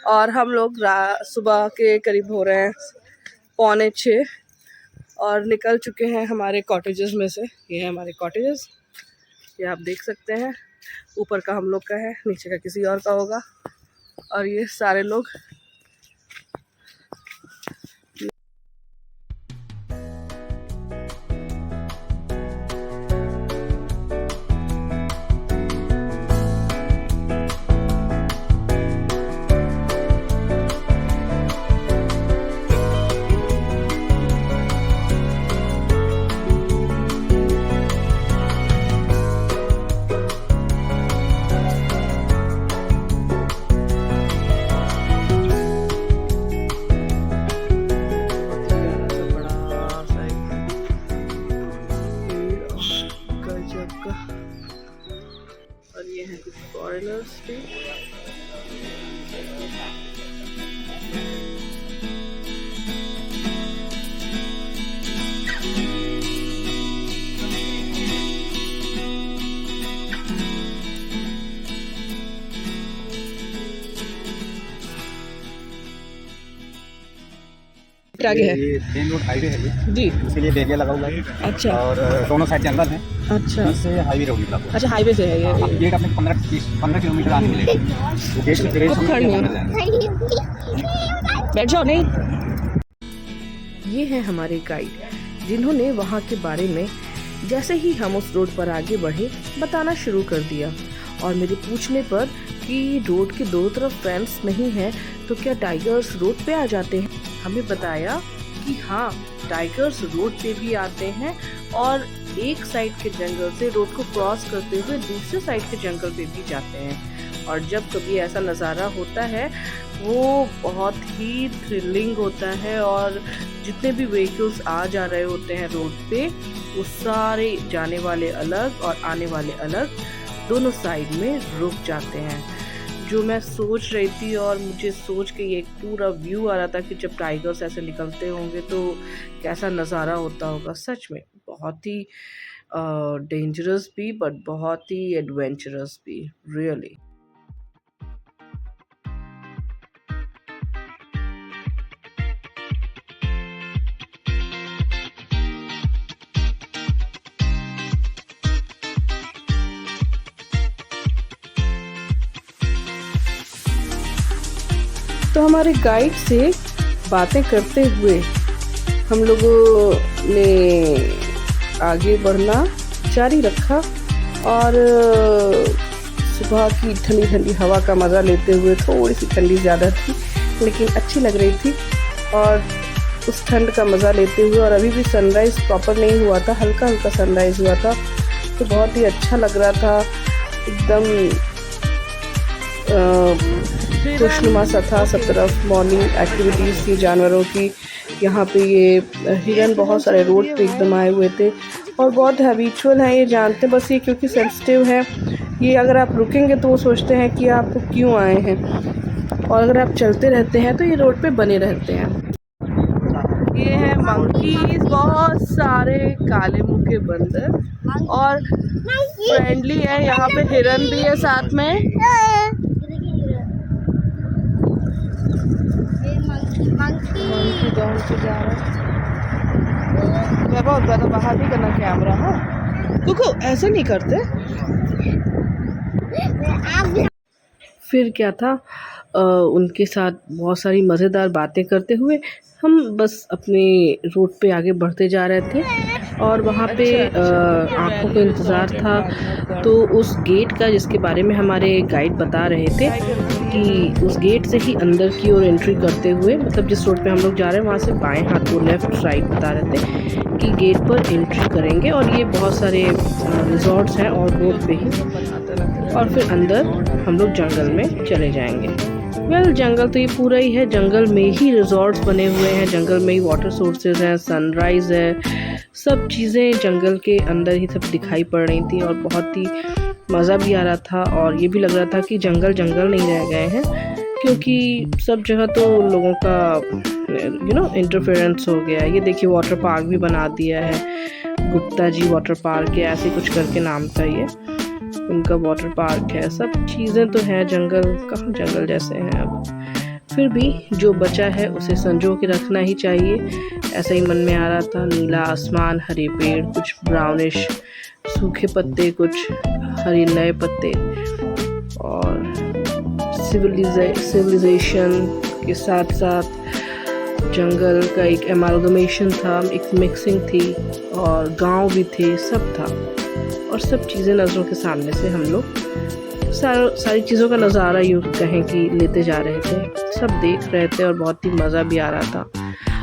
और हम लोग सुबह के करीब हो रहे हैं 5:45 और निकल चुके हैं हमारे कॉटेजेस में से। ये है हमारे कॉटेजेस, ये आप देख सकते हैं। ऊपर का हम लोग का है, नीचे का किसी और का होगा। और ये सारे लोग और ये हैं कुछ फॉरेनर्स भी। आगे है ये मेन रोड हाईवे है ये जी, इसके लिए बैरियर लगा हुआ है। अच्छा, और दोनों साइड जंगल है। अच्छा, इससे हाईवे रोड निकला हुआ है। अच्छा हाईवे से है ये। अब गेट अपने 15 किलोमीटर आगे मिलेगा। तो गेट से तेरे बैठ जाओ। नहीं, ये है हमारे गाइड जिन्होंने वहाँ के बारे में जैसे ही हम उस रोड पर आगे बढ़े बताना शुरू कर दिया। और मेरे पूछने पर कि रोड के दोनों तरफ फेंस नहीं है तो क्या टाइगर्स रोड पे आ जाते हैं, हमें बताया कि हाँ, टाइगर्स रोड पे भी आते हैं और एक साइड के जंगल से रोड को क्रॉस करते हुए दूसरे साइड के जंगल पे भी जाते हैं। और जब कभी ऐसा नज़ारा होता है वो बहुत ही थ्रिलिंग होता है। और जितने भी व्हीकल्स आ जा रहे होते हैं रोड पे, वो सारे जाने वाले अलग और आने वाले अलग दोनों साइड में रुक जाते हैं। जो मैं सोच रही थी और मुझे सोच के ये एक पूरा व्यू आ रहा था कि जब टाइगर्स ऐसे निकलते होंगे तो कैसा नज़ारा होता होगा। सच में बहुत ही डेंजरस भी बट बहुत ही एडवेंचरस भी, रियली। तो हमारे गाइड से बातें करते हुए हम लोगों ने आगे बढ़ना जारी रखा और सुबह की ठंडी ठंडी हवा का मज़ा लेते हुए, थोड़ी सी ठंडी ज़्यादा थी लेकिन अच्छी लग रही थी, और उस ठंड का मज़ा लेते हुए, और अभी भी सनराइज़ प्रॉपर नहीं हुआ था, हल्का हल्का सनराइज़ हुआ था तो बहुत ही अच्छा लग रहा था। एकदम खुशनुमा सा था, सब तरफ मॉर्निंग एक्टिविटीज़ थी जानवरों की। यहाँ पे ये हिरन बहुत सारे रोड पे एकदम आए हुए थे और बहुत हैबिचुअल हैं, ये जानते बस ये क्योंकि सेंसिटिव है, ये अगर आप रुकेंगे तो वो सोचते हैं कि आप क्यों आए हैं, और अगर आप चलते रहते हैं तो ये रोड पे बने रहते हैं। ये है मंकीज, बहुत सारे काले मुंह के बंदर और फ्रेंडली है। यहाँ पे हिरन भी है साथ में। मंकी डाउन से जा रहा है, बहुत ज़्यादा बाहर नहीं करना कैमरा। हाँ कुकू, ऐसे नहीं करते। फिर क्या था, उनके साथ बहुत सारी मज़ेदार बातें करते हुए हम बस अपने रूट पे आगे बढ़ते जा रहे थे। और वहाँ पे आँखों का इंतज़ार था, तो उस गेट का जिसके बारे में हमारे गाइड बता रहे थे कि उस गेट से ही अंदर की ओर एंट्री करते हुए, मतलब जिस रोड पे हम लोग जा रहे हैं वहाँ से बाएं हाथ को लेफ़्ट राइट बता रहे थे कि गेट पर एंट्री करेंगे। और ये बहुत सारे रिजॉर्ट्स हैं और रोड पे ही, और फिर अंदर हम लोग जंगल में चले जाएंगे। जंगल तो ये पूरा ही है, जंगल में ही रिजॉर्ट्स बने हुए हैं, जंगल में ही वाटर सोर्सेज हैं, सनराइज़ है, सब चीज़ें जंगल के अंदर ही सब दिखाई पड़ रही थी और बहुत ही मज़ा भी आ रहा था। और ये भी लग रहा था कि जंगल जंगल नहीं रह गए हैं, क्योंकि सब जगह तो लोगों का इंटरफेरेंस हो गया है। ये देखिए वाटर पार्क भी बना दिया है, गुप्ता जी वाटर पार्क है, ऐसे कुछ करके नाम था ये। उनका वाटर पार्क है, सब चीज़ें तो है। जंगल कहाँ जंगल जैसे हैं अब, फिर भी जो बचा है उसे संजो के रखना ही चाहिए। ऐसा ही मन में आ रहा था। नीला आसमान, हरे पेड़, कुछ ब्राउनिश सूखे पत्ते, कुछ हरे नए पत्ते, और सिविलाइजेशन के साथ साथ जंगल का एक एमालगमेशन था, एक मिक्सिंग थी, और गांव भी थे, सब था। और सब चीज़ें नज़रों के सामने से हम लोग सारी चीज़ों का नज़ारा यूँ कहें कि लेते जा रहे थे, सब देख रहे थे, और बहुत ही मज़ा भी आ रहा था।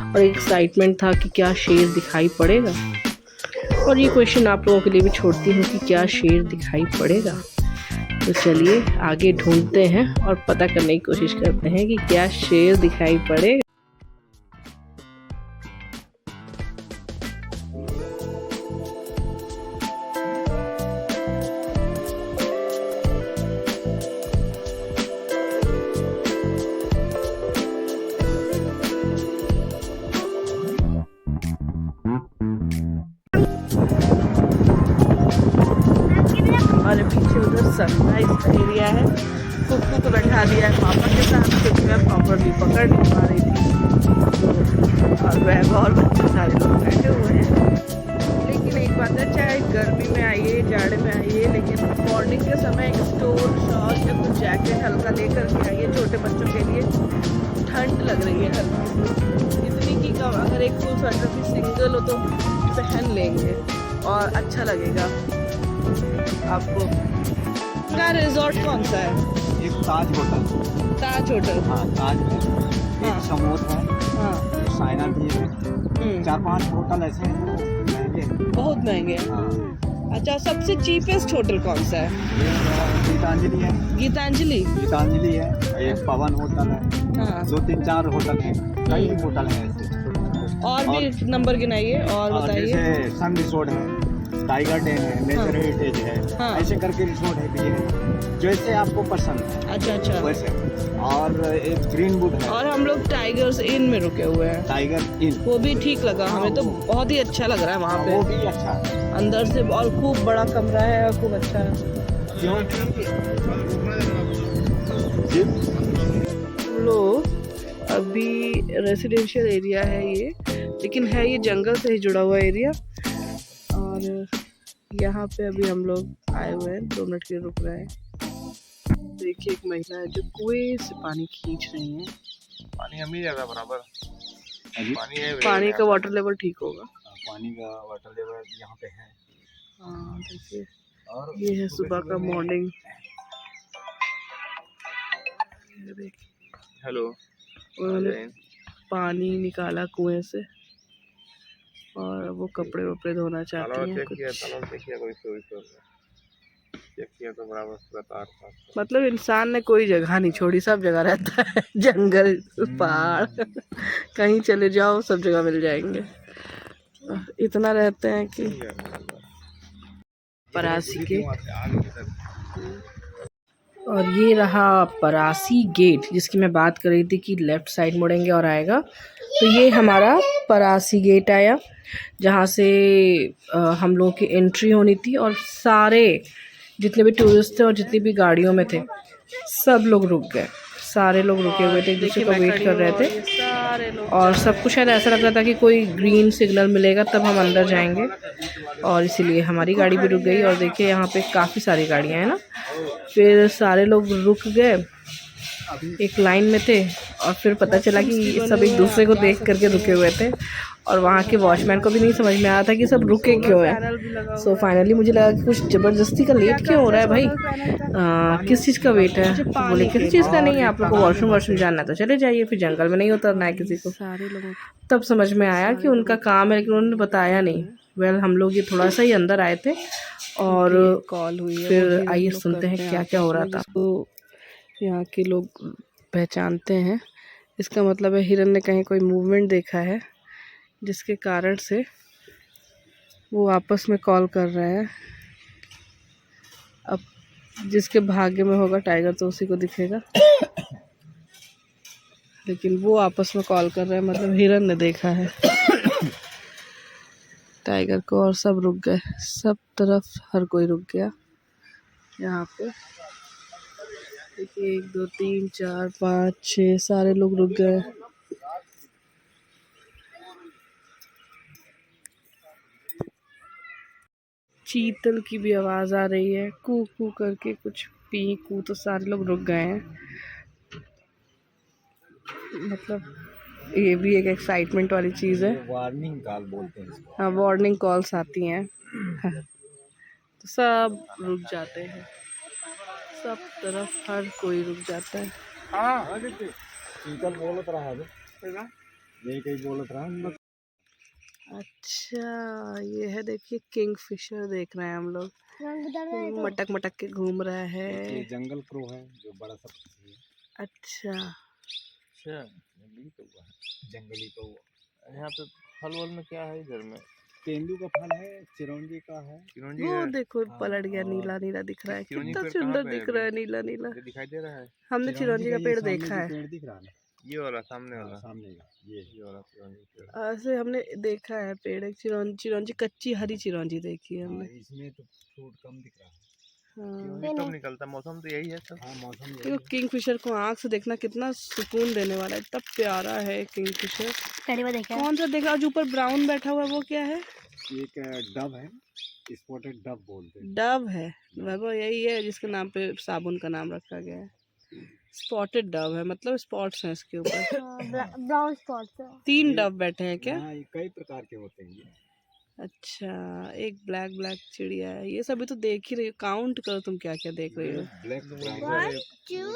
और एक एक्साइटमेंट था कि क्या शेर दिखाई पड़ेगा। और ये क्वेश्चन आप लोगों के लिए भी छोड़ती हूँ कि क्या शेर दिखाई पड़ेगा। तो चलिए आगे ढूंढते हैं और पता करने की कोशिश करते हैं कि क्या शेर दिखाई पड़ेगा। हमारे पीछे उधर सनराइज का एरिया है। कुक्कू को बैठा दिया है पापा के साथ, क्योंकि मैं प्रॉपरली पकड़ नहीं पा रही थी। और वह और बच्चे सारे लोग बैठे हुए हैं। लेकिन एक बात है, चाहे गर्मी में आइए जाड़े में आइए, लेकिन मॉर्निंग के समय एक स्टोल शॉल या कुछ जैकेट हल्का लेकर के आइए। छोटे बच्चों के लिए ठंड लग रही है हल्की, इतनी कि कम, अगर एक फुल स्वेटर भी सिंगल हो तो पहन लेंगे और अच्छा लगेगा आपको। का रिजॉर्ट कौन सा है? एक ताज होटल। ताज होटल। हाँ, ताज है। एक समोर है। हाँ, साइना भी है। 4-5 होटल ऐसे हैं महंगे, बहुत महंगे हैं। हाँ। अच्छा, सबसे चीपेस्ट होटल कौन सा है? गीतांजलि है। गीतांजलि। गीतांजलि है, एक पवन होटल है। हाँ, 2-3-4 होटल हैं, कई होटल हैं ऐसे। और भी नंबर गिनाइए और बताइए। जैसे सन रिसोर्ट है, टाइगर डैम है, नेचर हेरिटेज है, हाँ। ऐसे करके रिसोर्ट है भी है, जैसे आपको पसंद है अच्छा अच्छा। वैसे। और एक ग्रीन वुड है। और हम लोग टाइगर्स इन में रुके हुए हैं। टाइगर इन, वो भी ठीक लगा हमें, तो बहुत ही अच्छा लग रहा है वहाँ वो पे भी अच्छा है। अंदर से, और खूब बड़ा कमरा है और खूब अच्छा है। क्योंकि हम लोग अभी रेसिडेंशियल एरिया है ये, लेकिन है ये जंगल से ही जुड़ा हुआ एरिया। और यहाँ पे अभी हम लोग आए हुए हैं, 2 मिनट के लिए रुक रहे हैं। देखिए एक महिला है जो कुएं से पानी खींच रही है। पानी हम ही जाएगा बराबर। पानी है, पानी का वाटर लेवल ठीक होगा। पानी का वाटर लेवल यहाँ पे है। हाँ देखिए, और ये है सुबह का मॉर्निंग। हेलो, उन्होंने पानी निकाला कुएं से और वो कपड़े वपड़े धोना चाहती हैं। चेक किया तो बराबर पूरा तार था। मतलब इंसान ने कोई जगह नहीं छोड़ी, सब जगह रहता है। जंगल, पहाड़, कहीं चले जाओ सब जगह मिल जाएंगे। इतना रहते हैं कि परासी के। और ये रहा परासी गेट, जिसकी मैं बात कर रही थी कि लेफ़्ट साइड मुड़ेंगे और आएगा। तो ये हमारा परासी गेट आया, जहाँ से हम लोगों की एंट्री होनी थी। और सारे जितने भी टूरिस्ट थे और जितनी भी गाड़ियों में थे, सब लोग रुक गए। सारे लोग रुके हुए थे, एक दूसरे को वेट कर रहे थे। और सबको शायद ऐसा लग रहा था कि कोई ग्रीन सिग्नल मिलेगा तब हम अंदर जाएंगे, और इसीलिए हमारी गाड़ी भी रुक गई। और देखिए यहाँ पे काफ़ी सारी गाड़ियाँ हैं ना। फिर सारे लोग रुक गए, एक लाइन में थे, और फिर पता चला कि सब एक दूसरे को देख करके रुके हुए थे। और वहाँ के वॉचमैन को भी नहीं समझ में आया था कि सब रुके क्यों हैं। सो फाइनली मुझे लगा कि कुछ ज़बरदस्ती का लेट क्यों हो रहा है भाई, किस चीज़ का वेट है। बोले किसी चीज़ का नहीं है, आप लोग को वॉशरूम जाना है तो चले जाइए, फिर जंगल में नहीं उतरना है किसी को। तब समझ में आया कि उनका काम है, लेकिन उन्होंने बताया नहीं। वेल हम लोग ये थोड़ा सा ही अंदर आए थे, और कॉल हुई। फिर आइए सुनते हैं क्या क्या हो रहा था। तो यहाँ के लोग पहचानते हैं, इसका मतलब है हिरन ने कहीं कोई मूवमेंट देखा है, जिसके कारण से वो आपस में कॉल कर रहे हैं। अब जिसके भाग्य में होगा टाइगर तो उसी को दिखेगा। लेकिन वो आपस में कॉल कर रहे हैं, मतलब हिरन ने देखा है टाइगर को। और सब रुक गए, सब तरफ हर कोई रुक गया। यहाँ पे देखिए 1 2 3 4 5 6 सारे लोग रुक गए। चीतल की भी आवाज आ रही है, कू कू करके कुछ पी कू, तो सारे लोग रुक गए हैं। मतलब ये भी एक एक्साइटमेंट वाली चीज है। वार्निंग कॉल बोलते हैं इसको। हाँ, वार्निंग कॉल्स आती हैं। तो सब रुक जाते हैं, सब तरफ हर कोई रुक जाता है। हाँ शीतल बोलत रहा है यही कहीं बोलत रहा। अच्छा, ये है देखिए किंगफिशर देख रहे हैं हम लोग, मटक मटक के घूम रहा है। ये जंगल क्रो है जो बड़ा सा पक्षी है। अच्छा, जंगली कौवा। यहाँ पे फल वल में क्या है इधर में? तेंदू का फल है, चिरौंजी का है। चिरौंजी वो है? देखो पलट गया, नीला नीला दिख रहा है, चिरौंजी कितना पेड़ सुंदर कहाँ पे है दिख रहा है, अभी? नीला नीला। ये दिखाई दे रहा है? हमने चिरौंजी का ये पेड़ सामने देखा जो है। पेड़ दिख रहा है ना, ये वाला सामने वाला? सामने का ये वाला चिरौंजी पेड़। ऐसे हमने देखा है पेड़, एक चिरौंजी कच्ची हरी चिरौंजी देखी है हाँ, हमने। इसमें तो फ्रूट कम दिख रहा है। हाँ, चिरौंजी कब निकलता? मौसम तो यही है सब। हाँ मौसम यही देखो किंगफिशर को आँख से देखना कितना सुकून देने वाला है, इतना प्यारा है किंगफिशर। कौन सा देखा जो ऊपर ब्राउन बैठा हुआ है, वो क्या है? है। एक डव है, स्पॉटेड डव बोलते हैं। डव है, वो यही है जिसके नाम पे साबुन का नाम रखा गया है। स्पॉटेड डव है, मतलब स्पॉट्स हैं इसके ऊपर। Brown spots. 3 डव बैठे हैं क्या? हाँ, ये कई प्रकार के होते हैं ये। अच्छा, एक ब्लैक ब्लैक चिड़िया है, ये सभी तो देख ही रही हो, काउंट करो तुम क्या क्या देख रही हो। ब्लैक डायरी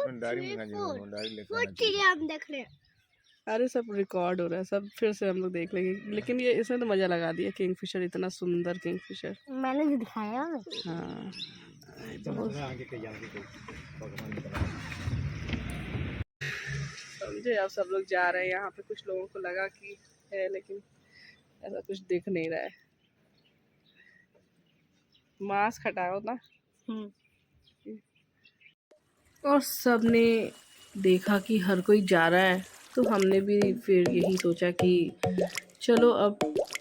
में डायरी लेकर आना चाहिए। चिड़िया हम देख रहे हैं। अरे सब रिकॉर्ड हो रहा है, सब फिर से हम लोग देख लेंगे, लेकिन ये इसने तो मजा लगा दिया। किंगफिशर, इतना सुंदर किंगफिशर। मैंने जो दिखाया ना, हाँ, आगे कहीं भगवान की तरफ। समझे। अब सब लोग जा रहे हैं, यहाँ पे कुछ लोगों को लगा कि है, लेकिन ऐसा कुछ दिख नहीं रहा है। मास्क हटाओ ना। और सबने देखा कि हर कोई जा रहा है, तो हमने भी फिर यही सोचा कि चलो अब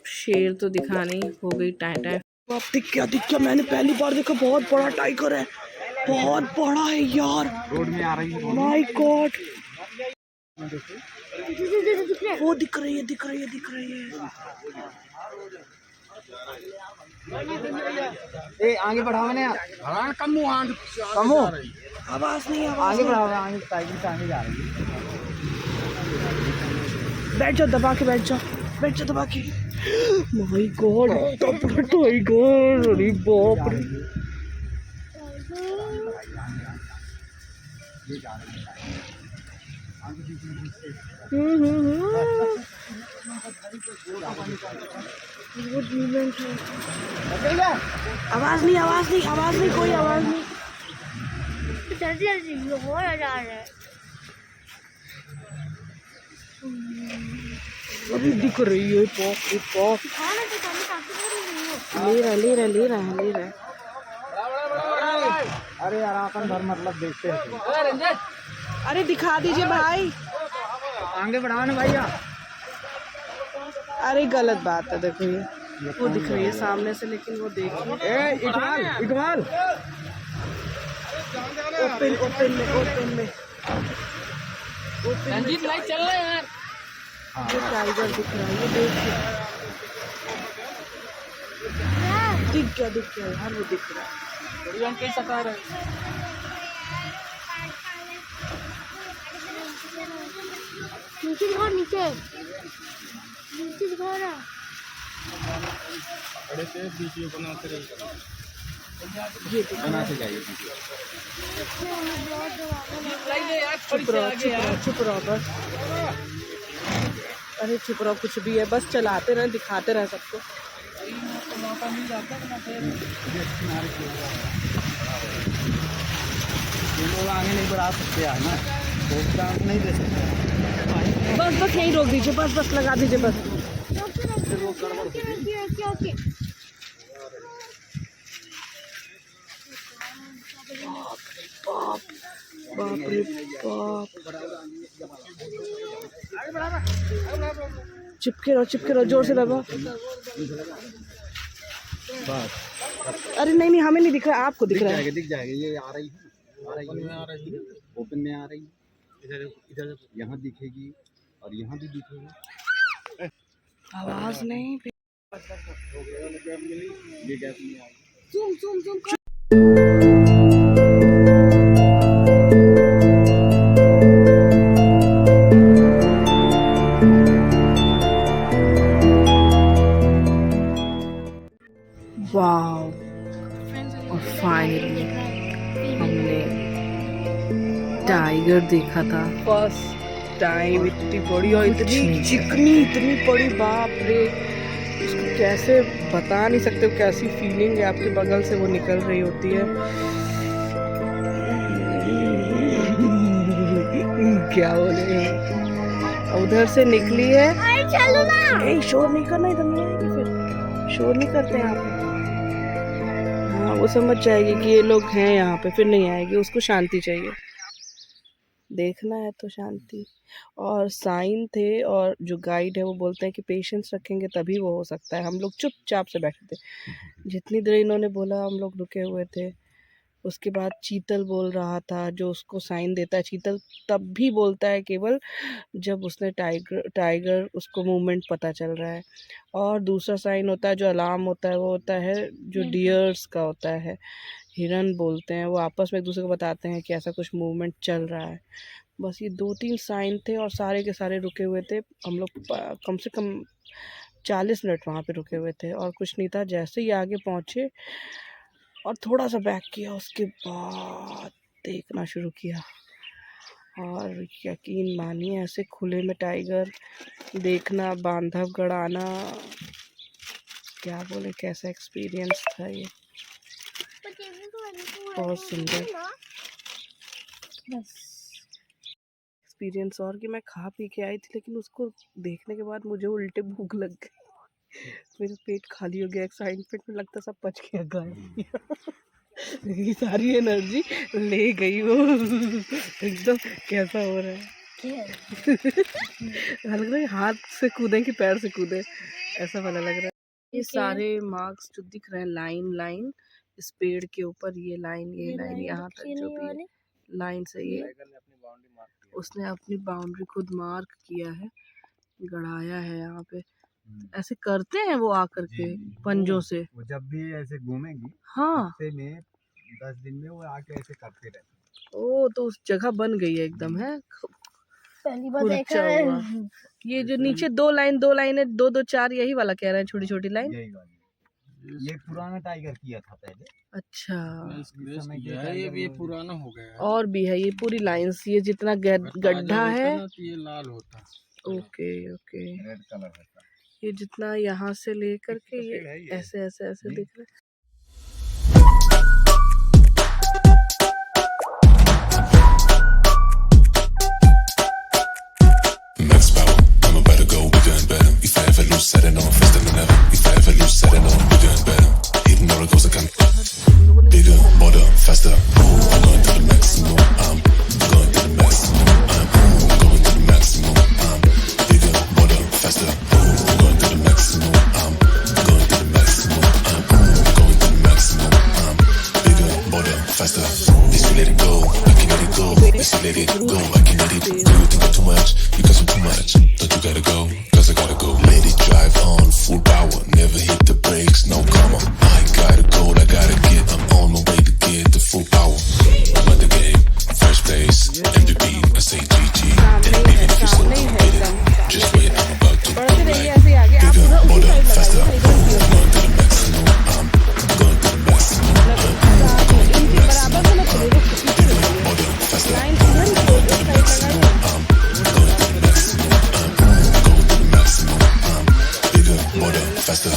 शेर तो दिखा नहीं, हो गई टाइम। अब दिख गया, मैंने पहली बार देखा, बहुत बड़ा टाइगर है, बहुत बड़ा है यार। रोड में आ रही है। माय गॉड, दिख रहे हैं। वो दिख रही है। ए आगे बढ़ाओ ना यार। हाँ कमो आवाज नहीं, आगे बढ़ाओ, आगे टाइगर से आगे जा रही है। बैठ जाओ, दबा के बैठ जाओ दबा के। माय गॉड, टाइगर, अरे बाप रे। आवाज नहीं, कोई आवाज नहीं। जल्दी जल्दी हो जा रहा है। अभी दिख रही है, पॉप दिखाना तो कम काफी ले रहा है। अरे यार अपन भर मतलब देखते हैं। अरे दिखा दीजिए भाई, आगे बढ़ाओ ना भैया। अरे गलत बात है, देखो ये वो दिख रही है सामने से, लेकिन वो देखिए। ए इकबाल ओपन में रंजीत भाई चल रहा है यार। ये टाइगर दिख रहा है, ये देखिए। दिख गया यार, वो दिख रहा है। कैसा कर रहा है? नीचे दिखाओ, नीचे दिखाओ ना। बड़े से वीडियो बनाते रहिए। ये बनाते जाइए। चुप रहो बस। अरे चुप रहो, कुछ भी है, बस चलाते रहे, दिखाते रहे सबको। आगे नहीं बढ़ा सकते यार ना, नहीं दे सकते। बस यहीं रोक दीजिए, बस लगा दीजिए बस। ओके। बाप रे बाप, चिपके रहो, जोर से दबाओ। बस अरे नहीं नहीं, हमें नहीं दिख रहा, आपको दिख रहा है। दिख जाएगा, ये आ रही है, ओपन में आ रही है, इधर यहाँ दिखेगी और यहाँ भी दिखेगी। आवाज नहीं। ये गैप नहीं आएगी। Zoom zoom zoom. वाओ, और फाइनली हमने टाइगर देखा था फर्स्ट टाइम। इतनी बड़ी और इतनी चिकनी, इतनी बड़ी, बाप रे। उसको कैसे बता नहीं सकते हो, कैसी फीलिंग है, आपके बगल से वो निकल रही होती है। क्या बोले, उधर से निकली है। चलो ना। ए, शोर नहीं करना, इधर नहीं आएगी, फिर शोर नहीं करते यहाँ पे। हाँ, वो समझ जाएगी कि ये लोग हैं यहाँ पे, फिर नहीं आएगी। उसको शांति चाहिए, देखना है तो शांति। और साइन थे, और जो गाइड है वो बोलते हैं कि पेशेंस रखेंगे तभी वो हो सकता है। हम लोग चुपचाप से बैठे थे, जितनी देर इन्होंने बोला हम लोग रुके हुए थे। उसके बाद चीतल बोल रहा था, जो उसको साइन देता है। चीतल तब भी बोलता है केवल जब उसने टाइगर उसको मूवमेंट पता चल रहा है। और दूसरा साइन होता है जो अलार्म होता है, वो होता है जो डियर्स का होता है, हिरन बोलते हैं। वो आपस में एक दूसरे को बताते हैं कि ऐसा कुछ मूवमेंट चल रहा है। बस ये 2-3 साइन थे और सारे के सारे रुके हुए थे। हम लोग कम से कम 40 मिनट वहाँ पे रुके हुए थे और कुछ नहीं था। जैसे ही आगे पहुँचे और थोड़ा सा बैक किया, उसके बाद देखना शुरू किया। और यकीन मानिए, ऐसे खुले में टाइगर देखना, बांधवगढ़ आना, क्या बोले, कैसा एक्सपीरियंस था ये, बहुत सुंदर एक्सपीरियंस। और कि मैं खा पी के आई थी, लेकिन उसको देखने के बाद मुझे उल्टे भूख लग गई। मेरा पेट खाली हो गया, एक्साइटमेंट में लगता सब पच गया, गायब। ये सारी एनर्जी ले गई वो। एकदम कैसा हो रहा है, लग रहा है हाथ से कूदें कि पैर से कूदे, ऐसा वाला लग रहा है। ये सारे मार्क्स जो दिख रहे हैं, लाइन लाइन, इस पेड़ के ऊपर ये लाइन यहाँ तक जो भी है, लाइन से ये उसने अपनी बाउंड्री खुद मार्क किया है, गड़ाया है यहाँ पे। ऐसे करते हैं वो आकर के पंजों से। वो जब भी ऐसे घूमेंगी, हाँ, हफ्ते में 10 दिन में वो आके ऐसे करते रहते। ओ, तो उस जगह बन गई है एकदम, है पहली बार देखा है। ये जो नीचे 2 लाइन 2 लाइन है, 2-2 4, यही वाला कह रहे हैं, छोटी छोटी लाइन। यही वाली, ये पुराना टाइगर किया था पहले। अच्छा, ये पुराना हो गया है। और भी है ये पूरी लाइंस, ये जितना गड्ढा है। ये लाल होता। ओके ओके, रेड कलर होता। ये जितना यहाँ से लेकर के ये ऐसे ऐसे ऐसे दिख रहा है। Max power, I'm about to go, we're doing better. If I ever lose, set it on, faster than ever. If I ever lose, set it on, we're doing better. Hitting all the goals I can. Bigger, bolder, faster. I'm going to the maximum. I'm going to the maximum. I'm going to the maximum. I'm bigger, bolder, faster. I'm going to the maximum. I'm going to the maximum. I'm going to the maximum. I'm bigger, bolder, faster. This you let it go, I can let it go. This you let it go, I can let it. Do you think I'm too much? Because I'm too much. Don't you gotta go? Cause I gotta go. Let it drive on full power. Never hit the brakes, no comma. I gotta go, I gotta get. I'm on my way to get the full power. I'm at the game, first place, MVP. I say GG. And even if you still don't get it, just wait, I'm about to go like bigger, bolder, faster. I'm going to the maximum. I'm going to the maximum. I'm going to the maximum. I'm bigger, bolder, faster. I'm going to the maximum. I'm going to the maximum. I'm going to the maximum. I'm bigger, bolder, faster.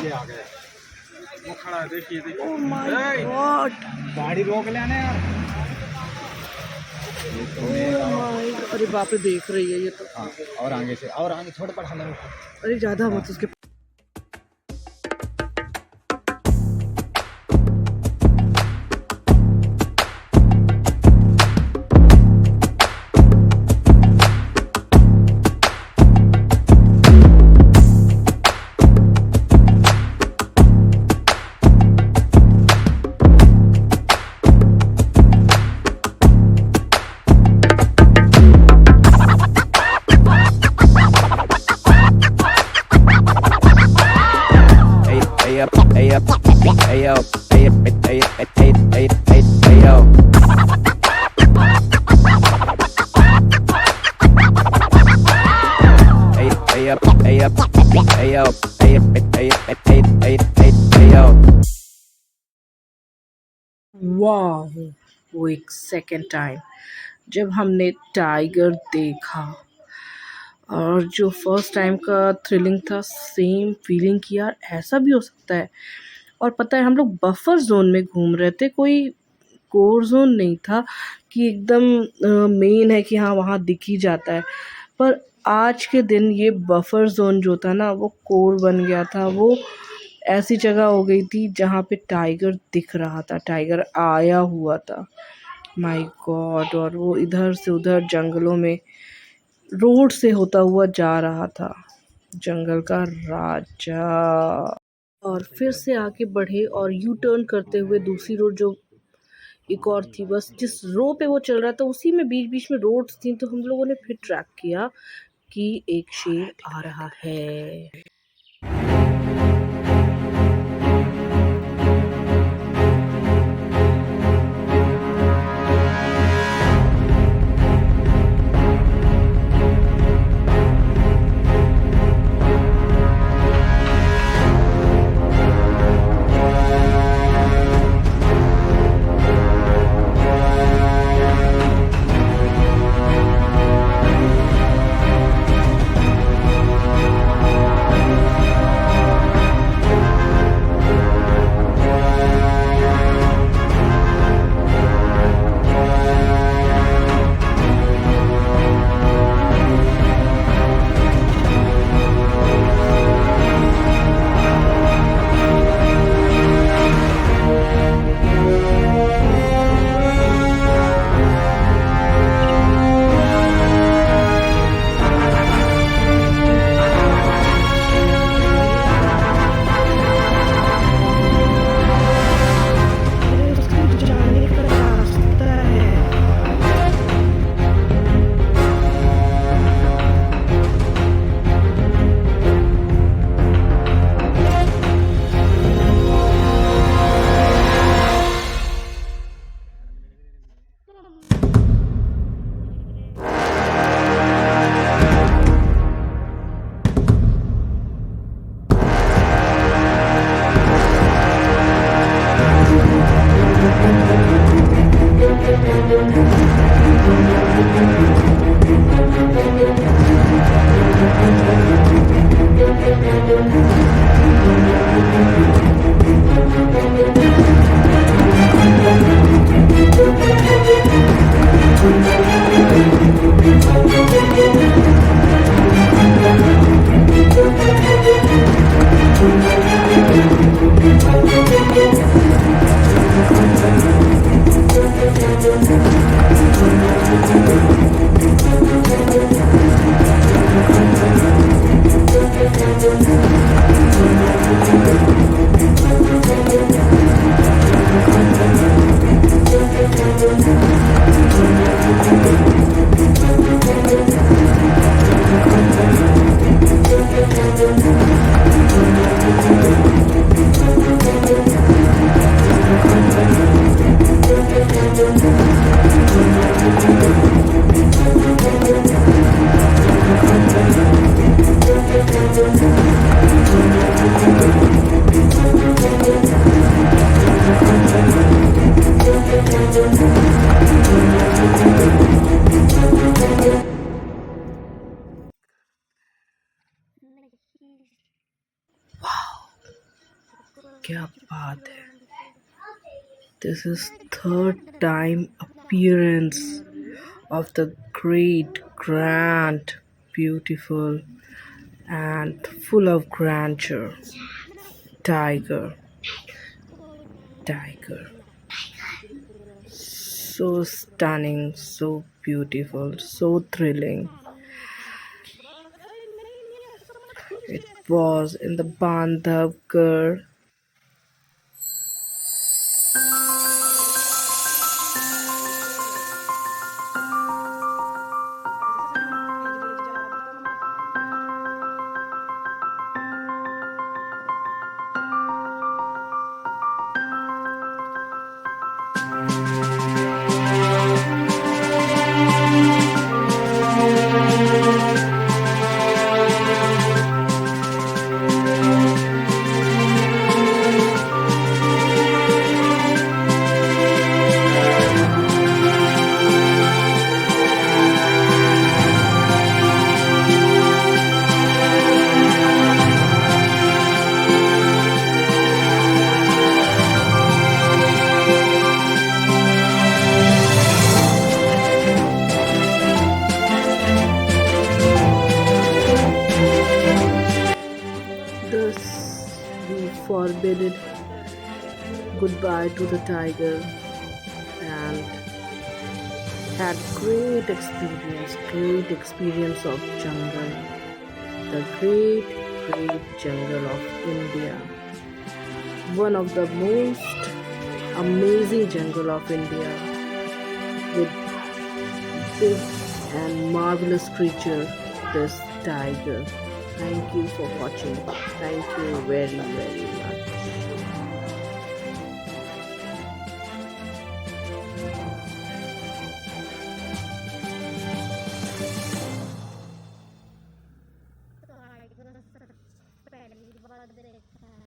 ये आ गया, वो खड़ा है, देखिए देखिए। Oh my God, गाड़ी रोक लेना यार। ओह माय, अरे बाप रे, देख रही है ये तो। हाँ, और आगे से, और आगे थोड़ा बढ़ा लो। अरे ज्यादा मत उसके। वाह, वो एक सेकेंड टाइम जब हमने टाइगर देखा और जो फर्स्ट टाइम का थ्रिलिंग था, सेम फीलिंग कि यार ऐसा भी हो सकता है। और पता है हम लोग बफर जोन में घूम रहे थे, कोई कोर जोन नहीं था कि एकदम मेन है कि हाँ वहाँ दिख ही जाता है। पर आज के दिन ये बफर जोन जो था ना वो कोर बन गया था। वो ऐसी जगह हो गई थी जहाँ पे टाइगर दिख रहा था, टाइगर आया हुआ था। My God! और वो इधर से उधर जंगलों में रोड से होता हुआ जा रहा था, जंगल का राजा। और फिर से आगे बढ़े और यू टर्न करते हुए दूसरी रोड जो एक और थी, बस जिस रो पे वो चल रहा था उसी में बीच बीच में रोड्स थी। तो हम लोगों ने फिर ट्रैक किया कि एक शेर आ रहा है। क्या बात है! This is third time appearance of the great, grand, beautiful, and full of grandeur tiger. Tiger. So stunning, so beautiful, so thrilling. It was in the Bandhavgarh. goodbye to the tiger and had great experience of jungle, the great jungle of India, one of the most amazing jungle of India with big and marvelous creature, this tiger. Thank you for watching. Thank you very much.